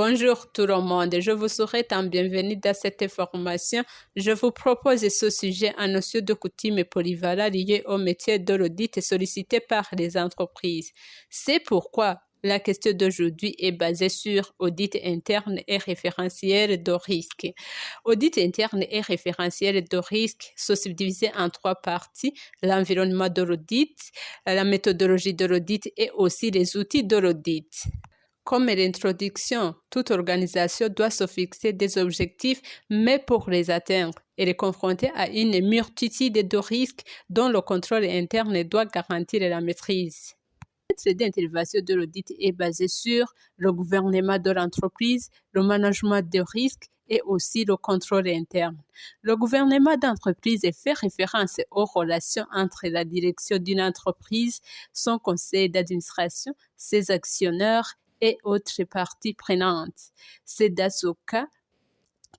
Bonjour tout le monde, je vous souhaite un bienvenue dans cette formation. Je vous propose ce sujet en notion de coutume polyvalent lié au métier de l'audit sollicité par les entreprises. C'est pourquoi la question d'aujourd'hui est basée sur audit interne et référentiel de risque. Audit interne et référentiel de risque sont subdivisés en trois parties: l'environnement de l'audit, la méthodologie de l'audit et aussi les outils de l'audit. Comme l'introduction, toute organisation doit se fixer des objectifs, mais pour les atteindre, elle est confrontée à une multitude de risques dont le contrôle interne doit garantir la maîtrise. Le méthode d'intervention de l'audit est basé sur le gouvernement de l'entreprise, le management des risques et aussi le contrôle interne. Le gouvernement d'entreprise fait référence aux relations entre la direction d'une entreprise, son conseil d'administration, ses actionnaires et autres parties prenantes. C'est dans ce cas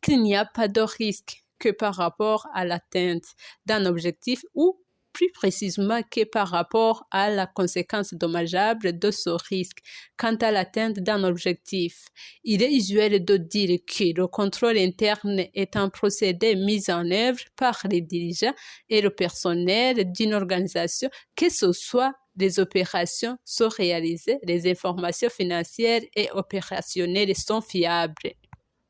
qu'il n'y a pas de risque que par rapport à l'atteinte d'un objectif ou plus précisément que par rapport à la conséquence dommageable de ce risque. Quant à l'atteinte d'un objectif, il est usuel de dire que le contrôle interne est un procédé mis en œuvre par les dirigeants et le personnel d'une organisation, que ce soit les opérations sont réalisées, les informations financières et opérationnelles sont fiables.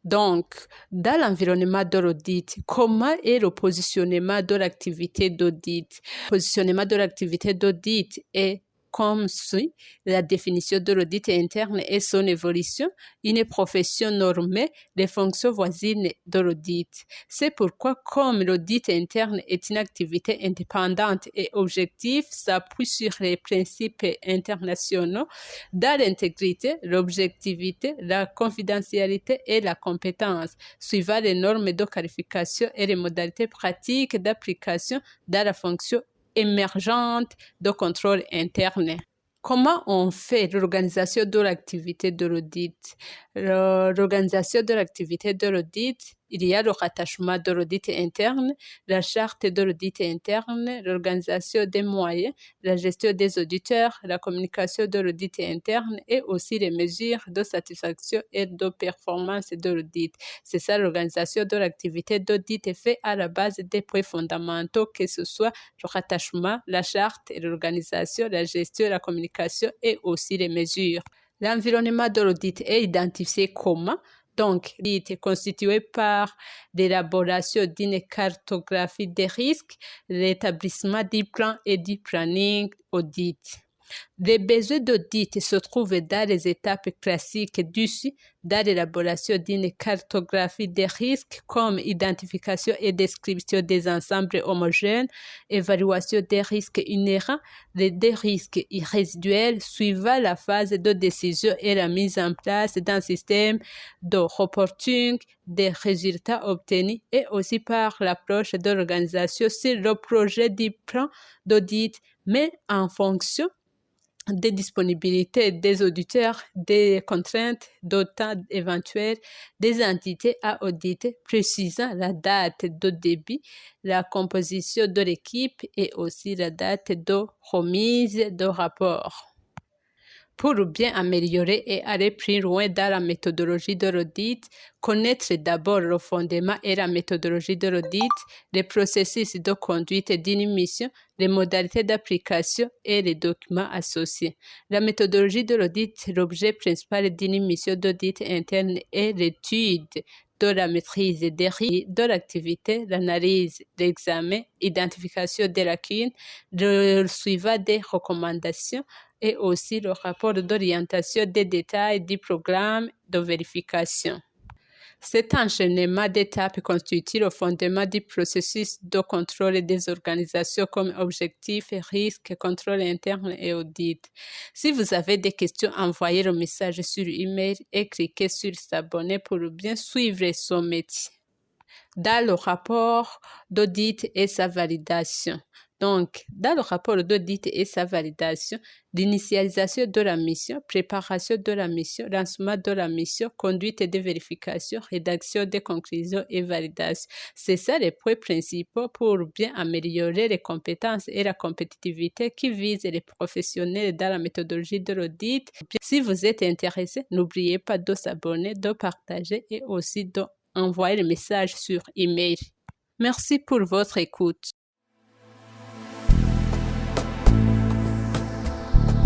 Donc, dans l'environnement de l'audit, comment est le positionnement de l'activité d'audit? Le positionnement de l'activité d'audit est comme suit: la définition de l'audit interne et son évolution, une profession normée, les fonctions voisines de l'audit. C'est pourquoi, comme l'audit interne est une activité indépendante et objective, s'appuie sur les principes internationaux dans l'intégrité, l'objectivité, la confidentialité et la compétence, suivant les normes de qualification et les modalités pratiques d'application dans la fonction émergente de contrôle interne. Comment on fait l'organisation de l'activité de l'audit? L'organisation de l'activité de l'audit, il y a le rattachement de l'audit interne, la charte de l'audit interne, l'organisation des moyens, la gestion des auditeurs, la communication de l'audit interne et aussi les mesures de satisfaction et de performance de l'audit. C'est ça, l'organisation de l'activité d'audit est faite à la base des points fondamentaux, que ce soit le rattachement, la charte, l'organisation, la gestion, la communication et aussi les mesures. L'environnement de l'audit est identifié comment? Donc, il est constitué par l'élaboration d'une cartographie des risques, l'établissement du plan et du planning audit. Les besoins d'audit se trouvent dans les étapes classiques dues dans l'élaboration d'une cartographie des risques, comme identification et description des ensembles homogènes, évaluation des risques inhérents, des risques résiduels suivant la phase de décision et la mise en place d'un système de reporting des résultats obtenus, et aussi par l'approche de l'organisation sur le projet du plan d'audit, mais en fonction des disponibilités des auditeurs, des contraintes de temps éventuelles, des entités à auditer, précisant la date de début, la composition de l'équipe et aussi la date de remise de rapport. Pour bien améliorer et aller plus loin dans la méthodologie de l'audit, connaître d'abord le fondement et la méthodologie de l'audit, les processus de conduite d'une mission, les modalités d'application et les documents associés. La méthodologie de l'audit, l'objet principal d'une mission d'audit interne est l'étude de la maîtrise des risques de l'activité, l'analyse, l'examen, identification des lacunes, le suivi des recommandations, et aussi le rapport d'orientation des détails du programme de vérification. Cet enchaînement d'étapes constitue le fondement du processus de contrôle des organisations comme objectif, risque, contrôle interne et audit. Si vous avez des questions, envoyez le message sur email et cliquez sur s'abonner pour bien suivre ce métier. dans le rapport d'audit et sa validation. Donc, dans le rapport d'audit et sa validation, l'initialisation de la mission, préparation de la mission, lancement de la mission, conduite de vérification, rédaction des conclusions et validation. C'est ça les points principaux pour bien améliorer les compétences et la compétitivité qui visent les professionnels dans la méthodologie de l'audit. Si vous êtes intéressé, n'oubliez pas de s'abonner, de partager et aussi d'envoyer le message sur email. Merci pour votre écoute.